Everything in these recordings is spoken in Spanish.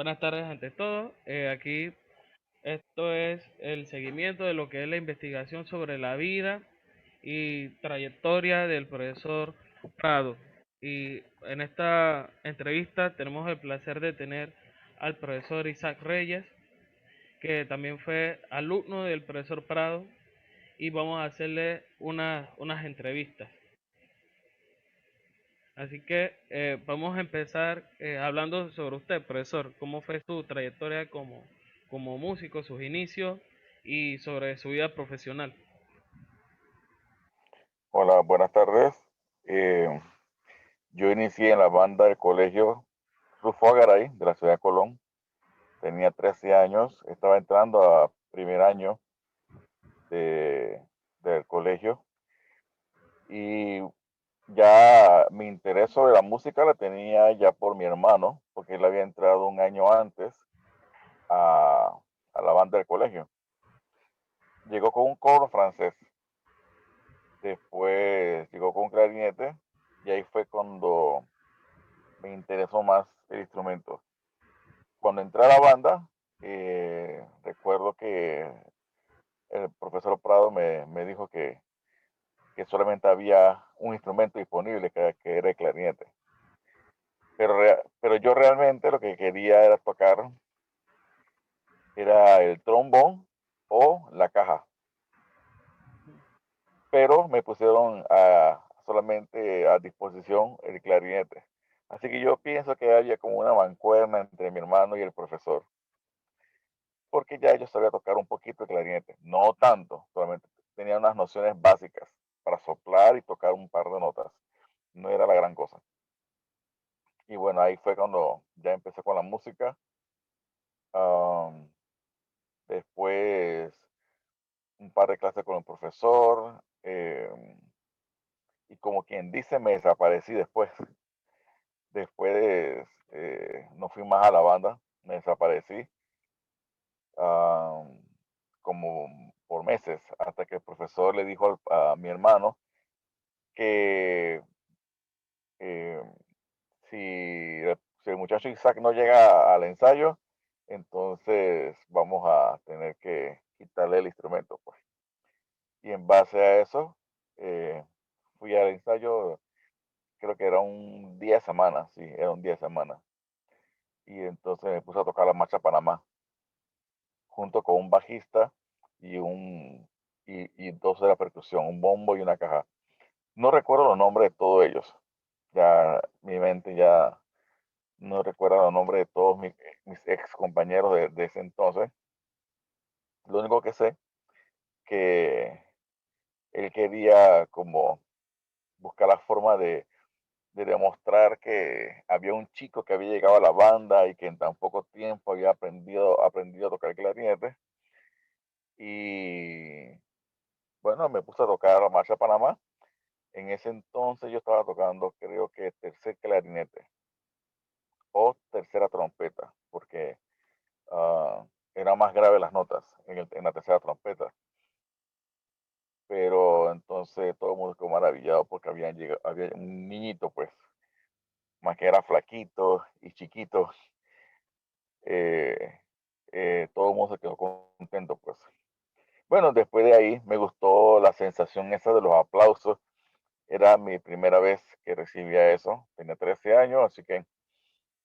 Buenas tardes ante todo. Aquí esto es el seguimiento de lo que es la investigación sobre la vida y trayectoria del profesor Prado. Y en esta entrevista tenemos el placer de tener al profesor Isaac Reyes, que también fue alumno del profesor Prado, y vamos a hacerle unas entrevistas. Así que vamos a empezar hablando sobre usted, profesor. ¿Cómo fue su trayectoria como músico, sus inicios y sobre su vida profesional? Hola, buenas tardes. Eh, yo inicié en la banda del colegio Rufo Agaray de la ciudad de Colón. Tenía 13 años, estaba entrando a primer año de- del colegio y ya mi interés sobre la música la tenía ya por mi hermano, porque él había entrado un año antes a, a la banda del colegio. Llegó con un coro francés, después llegó con un clarinete y ahí fue cuando me interesó más el instrumento. Cuando entré a la banda, recuerdo que el profesor Prado me dijo que solamente había un instrumento disponible, que era el clarinete. Pero yo realmente lo que quería era tocar, era el trombón o la caja. Pero me pusieron solamente a disposición el clarinete. Así que yo pienso que había como una mancuerna entre mi hermano y el profesor, porque ya yo sabía tocar un poquito el clarinete, no tanto, solamente tenía unas nociones básicas para soplar y tocar un par de notas, no era la gran cosa. Y bueno, ahí fue cuando ya empecé con la música. um, Después un par de clases con el profesor, y como quien dice, me desaparecí después. Después no fui más a la banda, me desaparecí, um, como por meses, hasta que el profesor le dijo a mi hermano que eh, si el muchacho Isaac no llega al ensayo, entonces vamos a tener que quitarle el instrumento, pues. Y en base a eso, eh, fui al ensayo, creo que era un día de semana, sí, era un día de semana. Y entonces me puse a tocar la marcha Panamá, junto con un bajista y dos de la percusión, un bombo y una caja. No recuerdo los nombres de todos ellos. Ya mi mente ya no recuerdo los nombres de todos mis ex compañeros de ese entonces. Lo único que sé que él quería como buscar la forma de demostrar que había un chico que había llegado a la banda y que en tan poco tiempo había aprendido a tocar el clarinete. Y bueno, me puse a tocar la marcha Panamá. En ese entonces yo estaba tocando, creo que tercer clarinete o tercera trompeta, porque ah, eran más graves las notas en la tercera trompeta. Pero entonces todo el mundo quedó maravillado porque había un niñito, pues, más que era flaquito y chiquito. eh, Todo el mundo se quedó contento, pues. Bueno, después de ahí me gustó la sensación esa de los aplausos. Era mi primera vez que recibía eso. Tenía 13 años, así que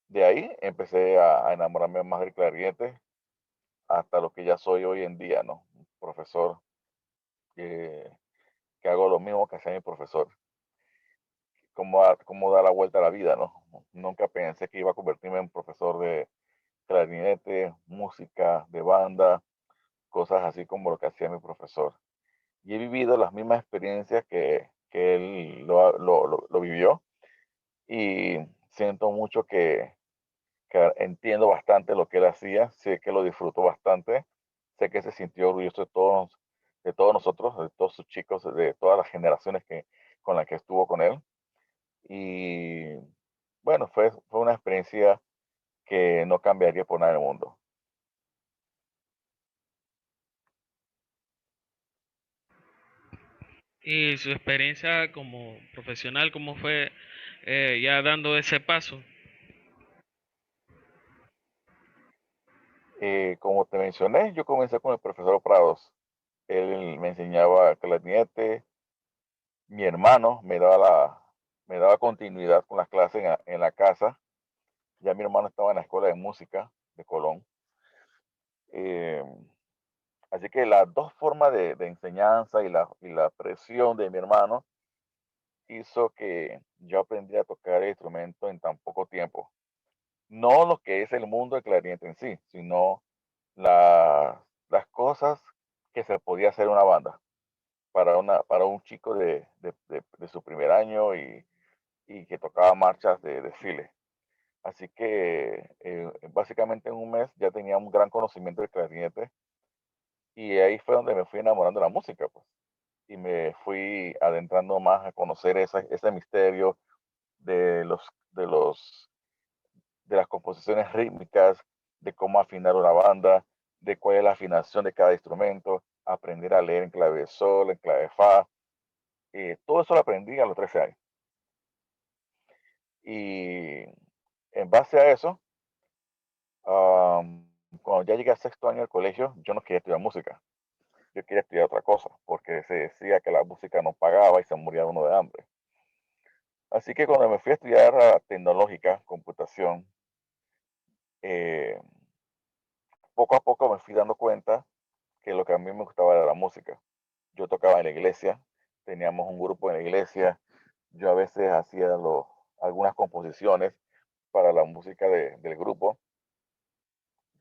de ahí empecé a enamorarme más del clarinete hasta lo que ya soy hoy en día, ¿no? Un profesor que, que hago lo mismo que hacía mi profesor. Cómo da la vuelta a la vida, ¿no? Nunca pensé que iba a convertirme en profesor de clarinete, música, de banda, cosas así como lo que hacía mi profesor. Y he vivido las mismas experiencias que él lo vivió, y siento mucho que entiendo bastante lo que él hacía, sé que lo disfrutó bastante, sé que se sintió orgulloso de todos nosotros, de todos sus chicos, de todas las generaciones con las que estuvo con él. Y bueno, fue una experiencia que no cambiaría por nada en el mundo. Y su experiencia como profesional, ¿cómo fue ya dando ese paso? Como te mencioné, yo comencé con el profesor Prados. Él me enseñaba clarinete. Mi hermano me daba continuidad con las clases en la casa. Ya mi hermano estaba en la escuela de música de Colón. Eh, Así que las dos formas de enseñanza y la presión de mi hermano hizo que yo aprendiera a tocar el instrumento en tan poco tiempo. No lo que es el mundo del clarinete en sí, sino las cosas que se podía hacer en una banda para un chico de su primer año y que tocaba marchas de desfile. Así que básicamente en un mes ya tenía un gran conocimiento del clarinete y ahí fue donde me fui enamorando de la música, pues. Y me fui adentrando más a conocer ese misterio de los, de los, de las composiciones rítmicas, de cómo afinar una banda, de cuál es la afinación de cada instrumento, aprender a leer en clave de sol, en clave de fa. Todo eso lo aprendí a los 13 años. Y en base a eso, cuando ya llegué a sexto año del colegio, yo no quería estudiar música. Yo quería estudiar otra cosa, porque se decía que la música no pagaba y se moría uno de hambre. Así que cuando me fui a estudiar a tecnológica, computación, eh, poco a poco me fui dando cuenta que lo que a mí me gustaba era la música. Yo tocaba en la iglesia, teníamos un grupo en la iglesia, yo a veces hacía algunas composiciones para la música del grupo,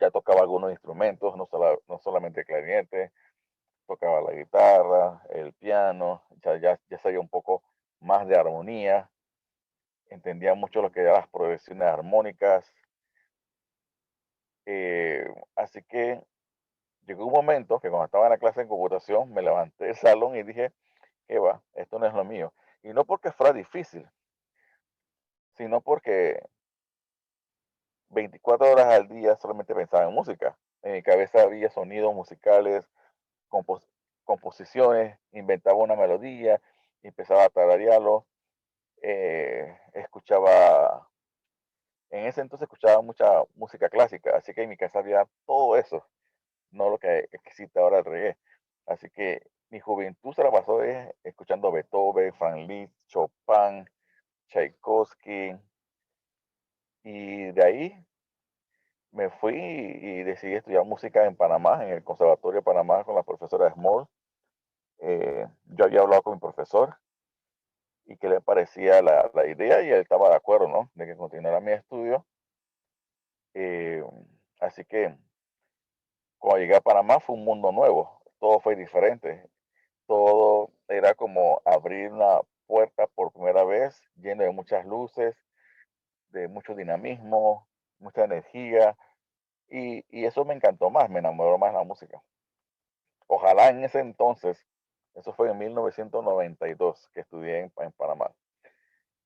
ya tocaba algunos instrumentos, no solamente el clarinete, tocaba la guitarra, el piano, ya sabía un poco más de armonía, entendía mucho lo que eran las progresiones armónicas. Así que llegó un momento que cuando estaba en la clase de computación me levanté del salón y dije, ¿qué va? Esto no es lo mío. Y no porque fuera difícil, sino porque 24 horas al día solamente pensaba en música. En mi cabeza había sonidos musicales, compos- composiciones, inventaba una melodía, empezaba a tararearlo, escuchaba, en ese entonces escuchaba mucha música clásica, así que en mi casa había todo eso, no lo que existe ahora el reggae. Así que mi juventud se la pasó escuchando Beethoven, Franz Liszt, Chopin, Tchaikovsky, y de ahí me fui y decidí estudiar música en Panamá, en el Conservatorio de Panamá con la profesora Small. Yo había hablado con mi profesor y qué le parecía la idea y él estaba de acuerdo, ¿no? De que continuara mi estudio. Eh, Así que cuando llegué a Panamá fue un mundo nuevo, todo fue diferente, todo era como abrir una puerta por primera vez, lleno de muchas luces, de mucho dinamismo, mucha energía, y eso me encantó más, me enamoró más la música. Ojalá en ese entonces, eso fue en 1992 que estudié en Panamá,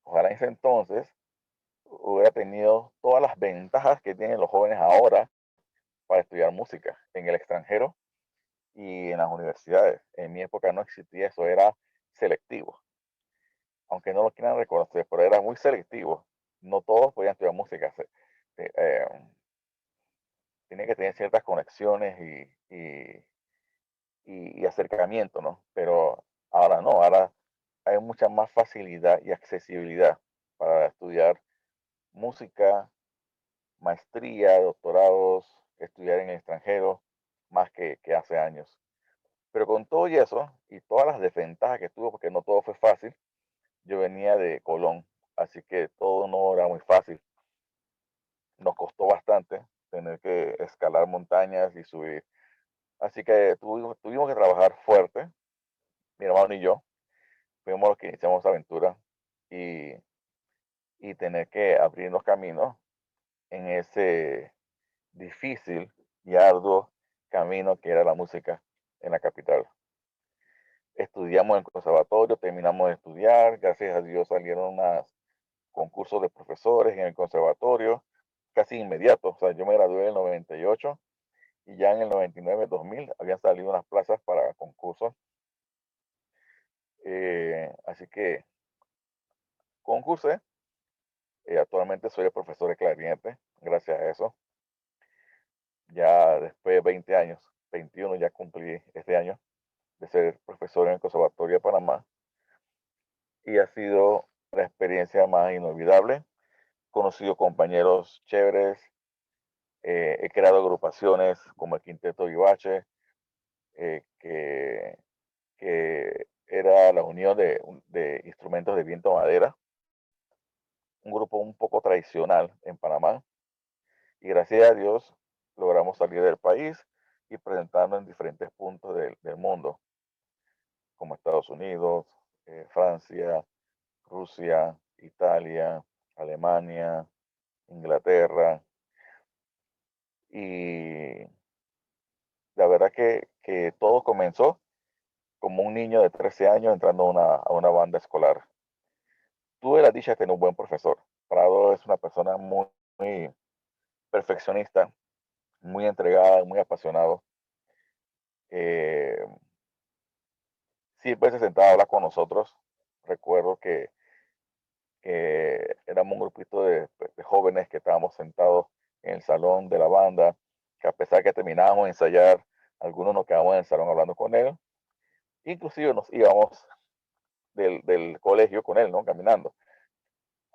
ojalá en ese entonces hubiera tenido todas las ventajas que tienen los jóvenes ahora para estudiar música en el extranjero y en las universidades. En mi época no existía eso, era selectivo. Aunque no lo quieran reconocer, pero era muy selectivo. No todos podían estudiar música. Tenía que tener ciertas conexiones y acercamiento, ¿no? Pero ahora no, ahora hay mucha más facilidad y accesibilidad para estudiar música, maestría, doctorados, estudiar en el extranjero, más que hace años. Pero con todo y eso, y todas las desventajas que tuvo, porque no todo fue fácil, yo venía de Colón, así que todo no era muy fácil. Nos costó bastante tener que escalar montañas y subir. Así que tuvimos que trabajar fuerte, mi hermano y yo, fuimos los que iniciamos esa aventura y, y tener que abrirnos caminos en ese difícil y arduo camino que era la música en la capital. Estudiamos en el conservatorio, terminamos de estudiar, gracias a Dios salieron unos concursos de profesores en el conservatorio, casi inmediato, o sea, yo me gradué en el 98 y ya en el 99, 2000 habían salido unas plazas para concursos, así que concursé, actualmente soy el profesor de clarinete, gracias a eso. ya después de 20 años, 21 ya cumplí este año, de ser profesor en el Conservatorio de Panamá, y ha sido la experiencia más inolvidable. He conocido compañeros chéveres, he creado agrupaciones como el Quinteto Vivache, que era la unión de instrumentos de viento madera, un grupo un poco tradicional en Panamá, y gracias a Dios logramos salir del país y presentarnos en diferentes puntos del mundo, como Estados Unidos, Francia, Rusia, Italia, Alemania, Inglaterra, y la verdad que todo comenzó como un niño de 13 años entrando a una banda escolar. Tuve la dicha de tener un buen profesor. Prado es una persona muy perfeccionista, muy entregada, muy apasionado. Eh, Siempre se sentaba a hablar con nosotros. Recuerdo que éramos un grupito de jóvenes que estábamos sentados en el salón de la banda, que a pesar que terminábamos de ensayar, algunos nos quedamos en el salón hablando con él. Inclusive nos íbamos del colegio con él, ¿no? Caminando.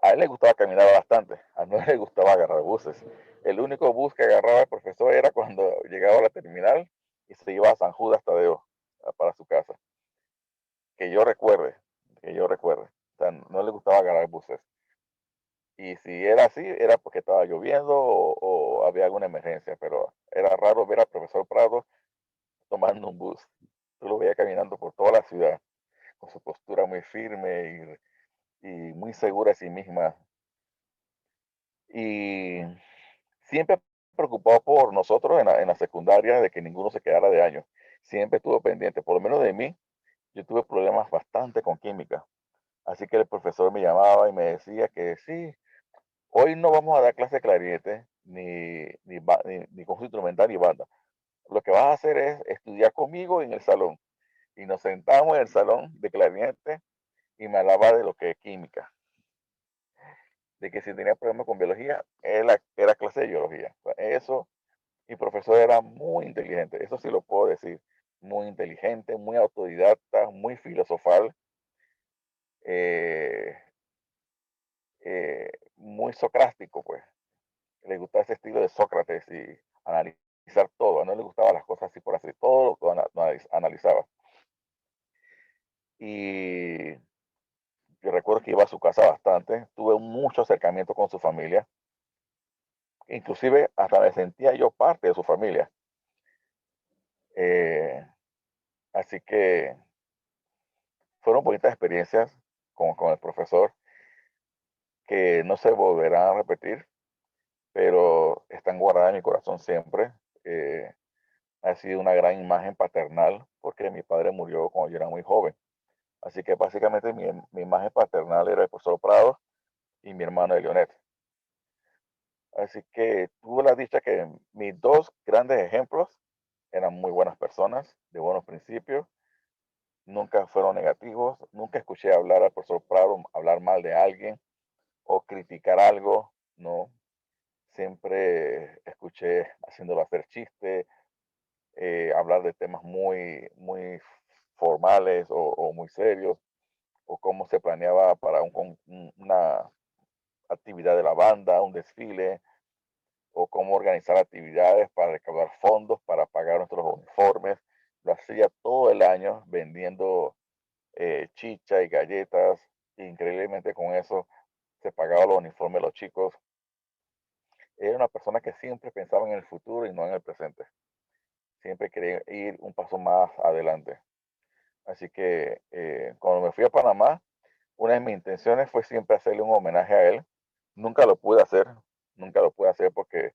A él le gustaba caminar bastante, a no le gustaba agarrar buses. El único bus que agarraba el profesor era cuando llegaba a la terminal y se iba a San Judas Tadeo para su casa. Que yo recuerde, que yo recuerde. O sea, no le gustaba agarrar buses. Y si era así, era porque estaba lloviendo o había alguna emergencia, pero era raro ver al profesor Prado tomando un bus. Tú lo veías caminando por toda la ciudad, con su postura muy firme y muy segura de sí misma. Y siempre preocupado por nosotros en la secundaria de que ninguno se quedara de año. Siempre estuvo pendiente, por lo menos de mí. Yo tuve problemas bastante con química. Así que el profesor me llamaba y me decía que sí, hoy no vamos a dar clase de clarinete, ni conjunto instrumental, ni banda. Lo que vas a hacer es estudiar conmigo en el salón. Y nos sentamos en el salón de clarinete y me hablaba de lo que es química. De que si tenía problemas con biología, era clase de biología. Eso, mi profesor era muy inteligente, eso sí lo puedo decir. Muy inteligente, muy autodidacta, muy filosofal, eh, muy socrático, pues. Le gustaba ese estilo de Sócrates y analizar todo. No le gustaban las cosas así por así, todo lo analizaba. Y yo recuerdo que iba a su casa bastante, tuve mucho acercamiento con su familia, inclusive hasta me sentía yo parte de su familia. Eh, Así que fueron bonitas experiencias con el profesor que no se volverán a repetir, pero están guardadas en mi corazón siempre. Eh, ha sido una gran imagen paternal porque mi padre murió cuando yo era muy joven. Así que básicamente mi imagen paternal era el profesor Prado y mi hermano Leonet. Así que tuve la dicha que mis dos grandes ejemplos eran muy buenas personas, de buenos principios, nunca fueron negativos, nunca escuché hablar al profesor Prado hablar mal de alguien o criticar algo, no. Siempre escuché haciéndolo hacer chistes, hablar de temas muy formales o muy serios, o cómo se planeaba para una actividad de la banda, un desfile, o cómo organizar actividades para recaudar fondos para pagar nuestros uniformes. Lo hacía todo el año vendiendo chicha y galletas. Increíblemente con eso se pagaban los uniformes de los chicos. Era una persona que siempre pensaba en el futuro y no en el presente. Siempre quería ir un paso más adelante. Así que cuando me fui a Panamá, una de mis intenciones fue siempre hacerle un homenaje a él. Nunca lo pude hacer, nunca lo pude hacer porque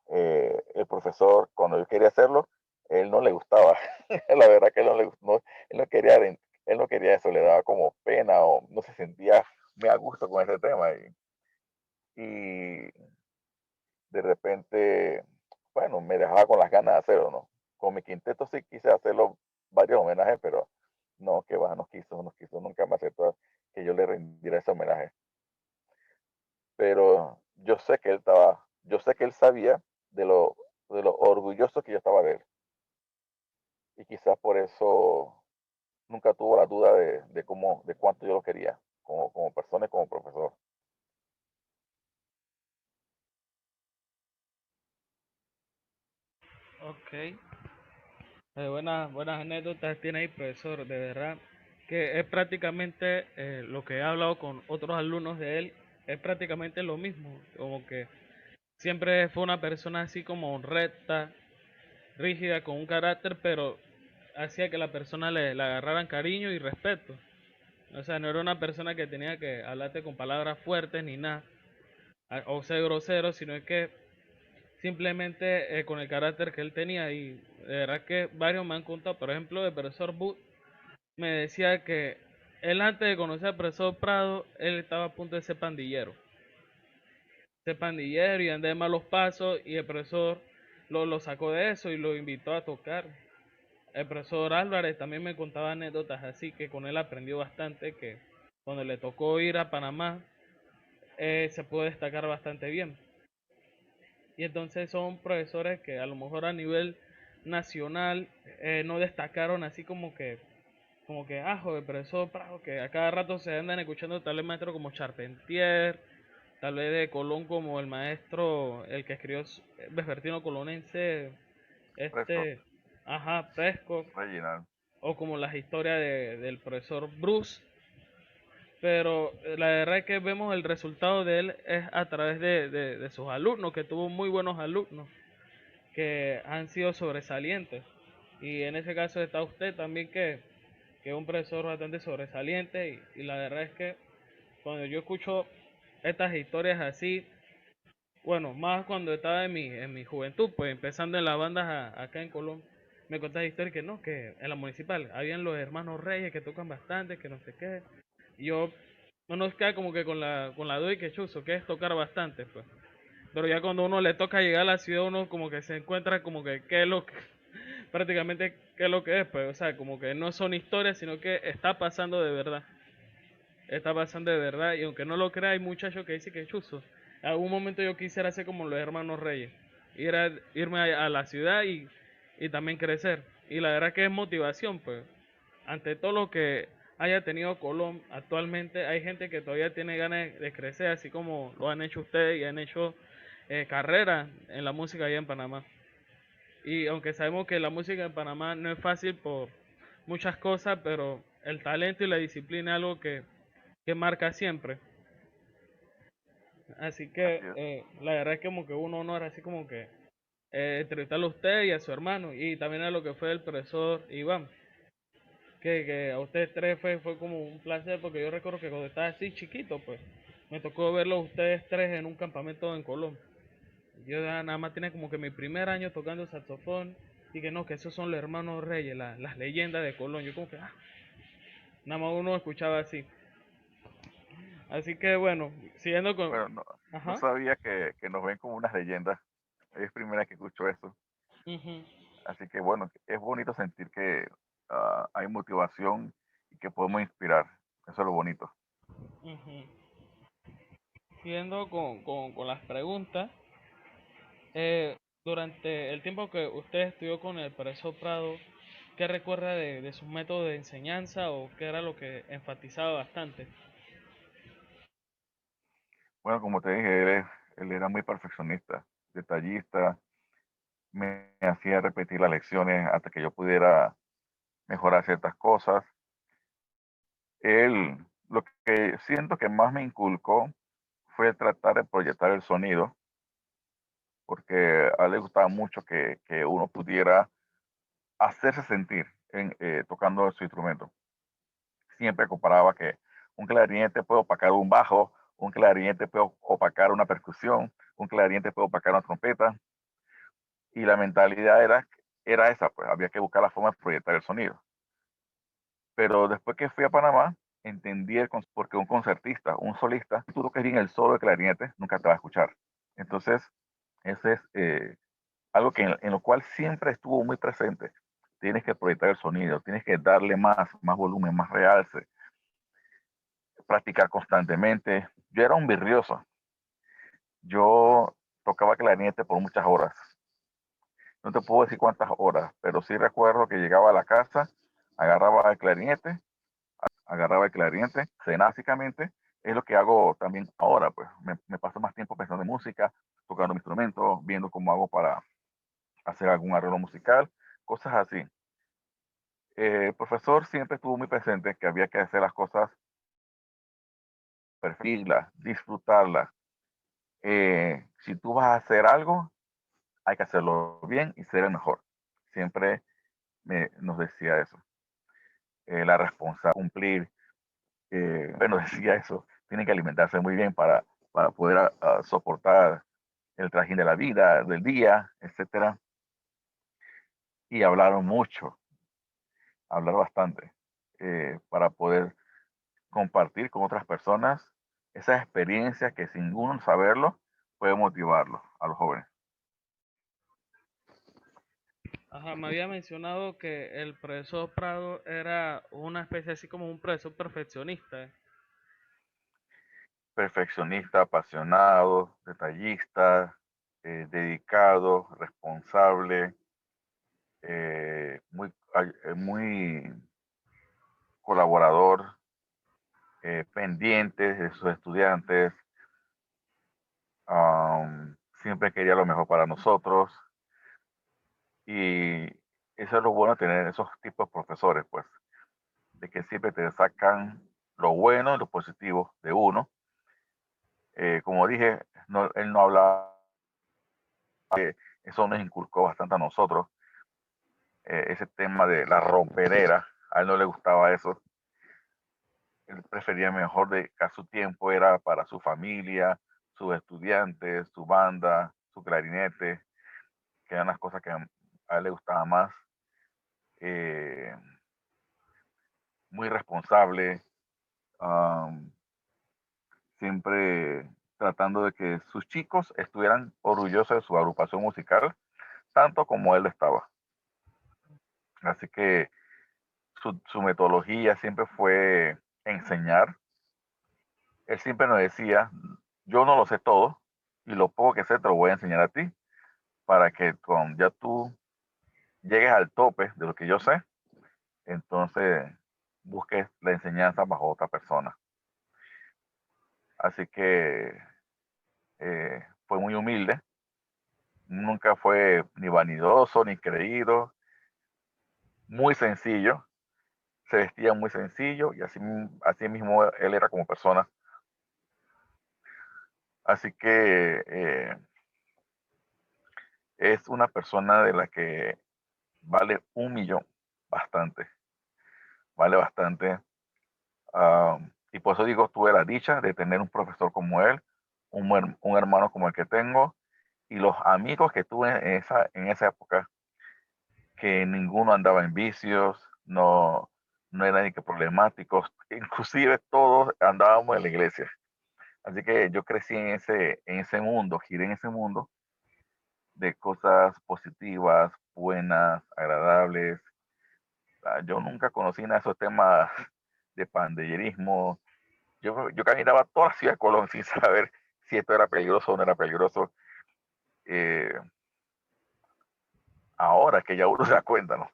el profesor, cuando yo quería hacerlo, él no le gustaba. La verdad que él no le gustó, él no quería eso, le daba como pena o no se sentía muy a gusto con ese tema. Y de repente, bueno, me dejaba con las ganas de hacerlo, ¿no? Con mi quinteto sí quise hacerlo varios homenajes, pero no, que va, no quiso, nunca me aceptó que yo le rindiera ese homenaje. Pero yo sé que él sabía de lo de lo orgulloso que yo estaba de él. Y quizás por eso nunca tuvo la duda de cómo, de cuánto yo lo quería, como persona y como profesor. Ok. Buenas anécdotas tiene ahí, profesor. De verdad que es prácticamente lo que he hablado con otros alumnos de él, es prácticamente lo mismo. Como que siempre fue una persona así como recta, rígida, con un carácter, pero hacía que la persona le agarraran cariño y respeto. O sea, no era una persona que tenía que hablarte con palabras fuertes ni nada, o ser grosero, sino es que simplemente con el carácter que él tenía. Y de verdad que varios me han contado, por ejemplo, el profesor Booth me decía que él antes de conocer al profesor Prado, él estaba a punto de ser pandillero y andar de malos pasos, y el profesor lo sacó de eso y lo invitó a tocar. El profesor Álvarez también me contaba anécdotas así, que con él aprendió bastante, que cuando le tocó ir a Panamá se pudo destacar bastante bien. Y entonces son profesores que a lo mejor a nivel nacional no destacaron así como que, joder, profesor Prado, que a cada rato se andan escuchando tal vez maestro como Charpentier, tal vez de Colón como el maestro, el que escribió Vespertino Colonense, Presto, este, ajá, Prescott, Reginald, o como las historias del profesor Bruce. Pero la verdad es que vemos el resultado de él es a través de sus alumnos, que tuvo muy buenos alumnos, que han sido sobresalientes. Y en ese caso está usted también, que es un profesor bastante sobresaliente. Y la verdad es que cuando yo escucho estas historias así, bueno, más cuando estaba en mi juventud, pues empezando en las bandas acá en Colón, me contaba historias que no, que en la municipal habían los hermanos Reyes que tocan bastante, que no sé qué. Y yo no nos queda como que con la duda y que chuzo, que es tocar bastante, pues. Pero ya cuando uno le toca llegar a la ciudad, uno como que se encuentra como que qué es lo que, prácticamente qué es lo que es, pues. O sea, como que no son historias, sino que está pasando de verdad. Está pasando de verdad. Y aunque no lo crea, hay muchachos que dicen que chuzo. En algún momento yo quisiera ser como los hermanos Reyes. Irme a la ciudad y también crecer. Y la verdad que es motivación, pues. Ante todo lo que haya tenido Colón, actualmente hay gente que todavía tiene ganas de crecer, así como lo han hecho ustedes y han hecho carrera en la música allá en Panamá. Y aunque sabemos que la música en Panamá no es fácil por muchas cosas, pero el talento y la disciplina es algo que marca siempre. Así que así es. la verdad es como que un honor así como que entrevistarlo a usted y a su hermano, y también a lo que fue el profesor Iván, que a ustedes tres fue como un placer, porque yo recuerdo que cuando estaba así chiquito, pues me tocó verlos ustedes tres en un campamento en Colón. Yo nada más tenía como que mi primer año tocando saxofón, y que no, que esos son los hermanos Reyes, las leyendas de Colón. Yo como que, nada más uno escuchaba así. Así que bueno, siguiendo con... Bueno, no, no Ajá. sabía que nos ven como unas leyendas. Es primera vez que escucho eso. Ujú, Así que bueno, es bonito sentir que hay motivación y que podemos inspirar. Eso es lo bonito. ujú. Siguiendo con las preguntas, durante el tiempo que usted estudió con el profesor Prado, ¿qué recuerda de su método de enseñanza, o qué era lo que enfatizaba bastante? Bueno, como te dije, él era muy perfeccionista, detallista, me hacía repetir las lecciones hasta que yo pudiera mejorar ciertas cosas. Él, lo que siento que más me inculcó fue tratar de proyectar el sonido, porque a él le gustaba mucho que uno pudiera hacerse sentir tocando su instrumento. Siempre comparaba que un clarinete puede opacar un bajo, un clarinete puede opacar una percusión, un clarinete puede opacar una trompeta, y la mentalidad era esa, pues había que buscar la forma de proyectar el sonido. Pero después que fui a Panamá, entendí porque un concertista, un solista, si tú tocas bien el solo de clarinete, nunca te va a escuchar. Entonces, ese es algo en lo cual siempre estuvo muy presente. Tienes que proyectar el sonido, tienes que darle más volumen, más realce, practicar constantemente. Yo era un virrioso. Yo tocaba clarinete por muchas horas. no te puedo decir cuántas horas, pero sí recuerdo que llegaba a la casa, agarraba el clarinete, básicamente, es lo que hago también ahora, pues me paso más tiempo pensando en música, tocando mi instrumento, viendo cómo hago para hacer algún arreglo musical, cosas así. El profesor siempre estuvo muy presente que había que hacer las cosas, perfectas, disfrutarlas. Si tú vas a hacer algo, hay que hacerlo bien y ser el mejor. Siempre nos decía eso. La responsabilidad, cumplir, bueno, decía eso, tiene que alimentarse muy bien para poder soportar el trajín de la vida, del día, etcétera. Y hablaron mucho, hablar bastante, para poder compartir con otras personas esas experiencias que sin uno saberlo puede motivarlo a los jóvenes. Ajá, me había mencionado que el profesor Prado era una especie así como un profesor perfeccionista. Perfeccionista, apasionado, detallista, dedicado, responsable, muy colaborador, pendiente de sus estudiantes, siempre quería lo mejor para nosotros y eso es lo bueno de tener esos tipos de profesores, pues, de que siempre te sacan lo bueno y lo positivo de uno. Como dije, él no hablaba, eso nos inculcó bastante a nosotros, ese tema de la romperera, a él no le gustaba eso, él prefería mejor dedicar su tiempo, era para su familia, sus estudiantes, su banda, su clarinete, que eran las cosas que a él le gustaban más. Eh, Muy responsable, um, siempre tratando de que sus chicos estuvieran orgullosos de su agrupación musical, tanto como él estaba. Así que su metodología siempre fue enseñar. Él siempre nos decía, yo no lo sé todo y lo poco que sé te lo voy a enseñar a ti para que cuando ya tú llegues al tope de lo que yo sé, entonces busques la enseñanza bajo otra persona. Así que fue muy humilde, nunca fue ni vanidoso ni creído, muy sencillo, se vestía muy sencillo y así mismo él era como persona. Así que es una persona de la que vale 1 millón, bastante, vale bastante. Y por eso digo, tuve la dicha de tener un profesor como él, un hermano como el que tengo, y los amigos que tuve en esa época, que ninguno andaba en vicios, no eran ni que problemáticos, inclusive todos andábamos en la iglesia. Así que yo crecí en ese mundo, giré en ese mundo de cosas positivas, buenas, agradables. Yo nunca conocí nada de esos temas de pandillerismo. Yo caminaba toda la ciudad de Colón sin saber si esto era peligroso o no era peligroso. Eh, Ahora que ya uno se da cuenta, ¿no?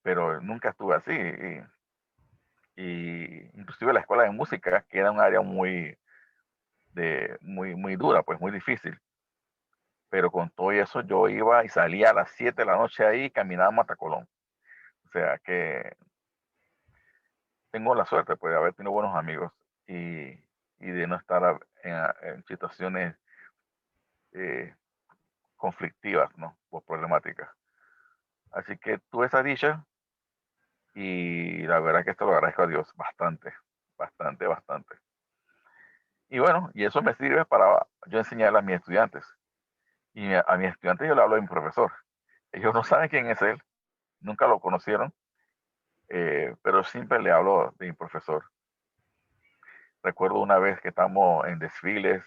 Pero nunca estuve así. Y inclusive la escuela de música, que era un área muy dura, pues muy difícil. Pero con todo eso yo iba y salía a las 7 de la noche ahí y caminaba hasta Colón. O sea que tengo la suerte pues, de haber tenido buenos amigos y de no estar en situaciones eh, conflictivas, ¿no? O problemáticas. Así que tuve esa dicha y la verdad que esto lo agradezco a Dios bastante, bastante, bastante. Y bueno, y eso me sirve para yo enseñarle a mis estudiantes. Y a mis estudiantes yo le hablo de mi profesor. Ellos no saben quién es él, nunca lo conocieron, pero siempre le hablo de mi profesor. Recuerdo una vez que estamos en desfiles,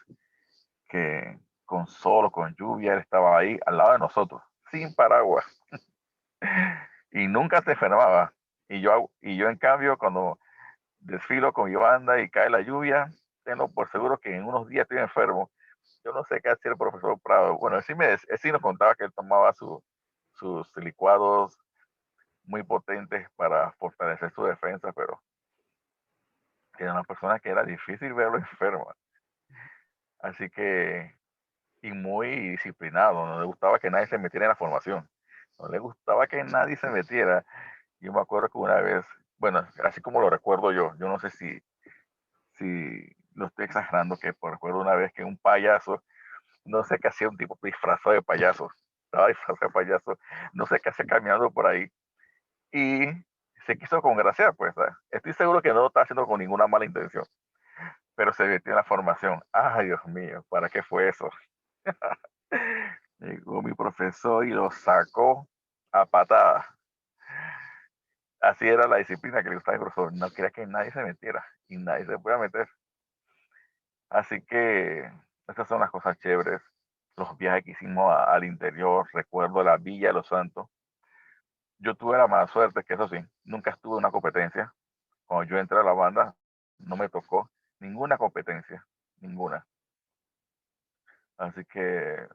que con sol o con lluvia, él estaba ahí al lado de nosotros, sin paraguas, y nunca se enfermaba. Y yo en cambio, cuando desfilo con mi banda y cae la lluvia, tengo por seguro que en unos días estoy enfermo, Yo no sé qué hacía el profesor Prado. Bueno, él sí nos contaba que él tomaba sus licuados muy potentes para fortalecer su defensa, pero era una persona que era difícil verlo enferma. Así que, y muy disciplinado, no le gustaba que nadie se metiera en la formación. No le gustaba que nadie se metiera. Yo me acuerdo que una vez, bueno, así como lo recuerdo yo no sé si lo estoy exagerando, que recuerdo una vez que un payaso, no sé qué hacía, un tipo disfrazado de payaso, estaba disfrazado de payaso, no sé qué hacía caminando por ahí, y se quiso congraciar, pues, ¿sabes? Estoy seguro que no lo estaba haciendo con ninguna mala intención, pero se metió en la formación. Ay, Dios mío, ¿para qué fue eso? Llegó mi profesor y lo sacó a patadas. Así era la disciplina que le gustaba al profesor. No quería que nadie se metiera y nadie se pueda meter. Así que estas son las cosas chéveres. Los viajes que hicimos al interior, recuerdo la Villa de los Santos. Yo tuve la mala suerte que eso sí, nunca estuve en una competencia. Cuando yo entré a la banda, no me tocó ninguna competencia, ninguna. Así que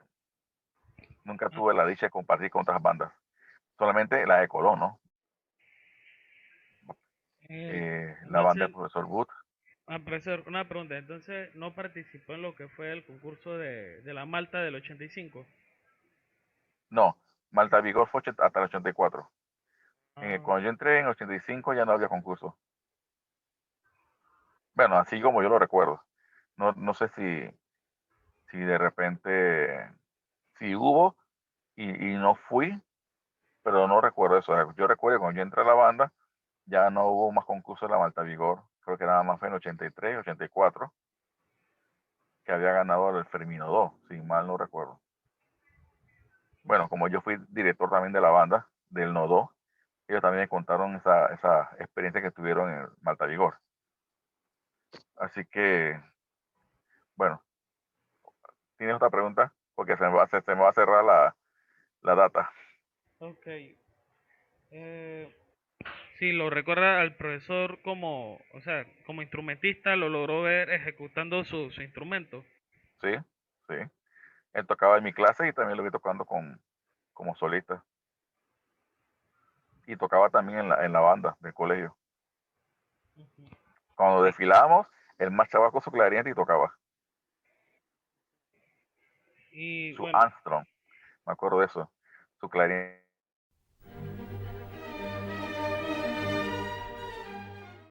nunca Ah, tuve la dicha de compartir con otras bandas. Solamente la de Colón, ¿no? eh, La banda del entonces, profesor Wood. profesor, una pregunta. Entonces, ¿no participó en lo que fue el concurso de la Malta del 85? No, Malta Vigor fue hasta el 84. Ah, Cuando yo entré en 85 ya no había concurso. Bueno, así como yo lo recuerdo. No sé si de repente, si hubo y no fui, pero no recuerdo eso. Yo recuerdo que cuando yo entré a la banda, ya no hubo más concursos de la Malta Vigor. Creo que nada más fue en 83, 84, que había ganado el Fermino 2, si mal no recuerdo. Bueno, como yo fui director también de la banda, del Nodo, ellos también me contaron esa experiencia que tuvieron en Malta Vigor. Así que, bueno, ¿tienes otra pregunta? Porque se me va a cerrar la data. ok. Eh, sí, lo recuerda al profesor como, o sea, como instrumentista, lo logró ver ejecutando su instrumento. Sí, sí. Él tocaba en mi clase y también lo vi tocando como solista. Y tocaba también en la banda del colegio. Ujú. Cuando Y, desfilábamos, él marchaba con su clarinete y tocaba. y Su bueno, Armstrong, me acuerdo de eso. Su clarinete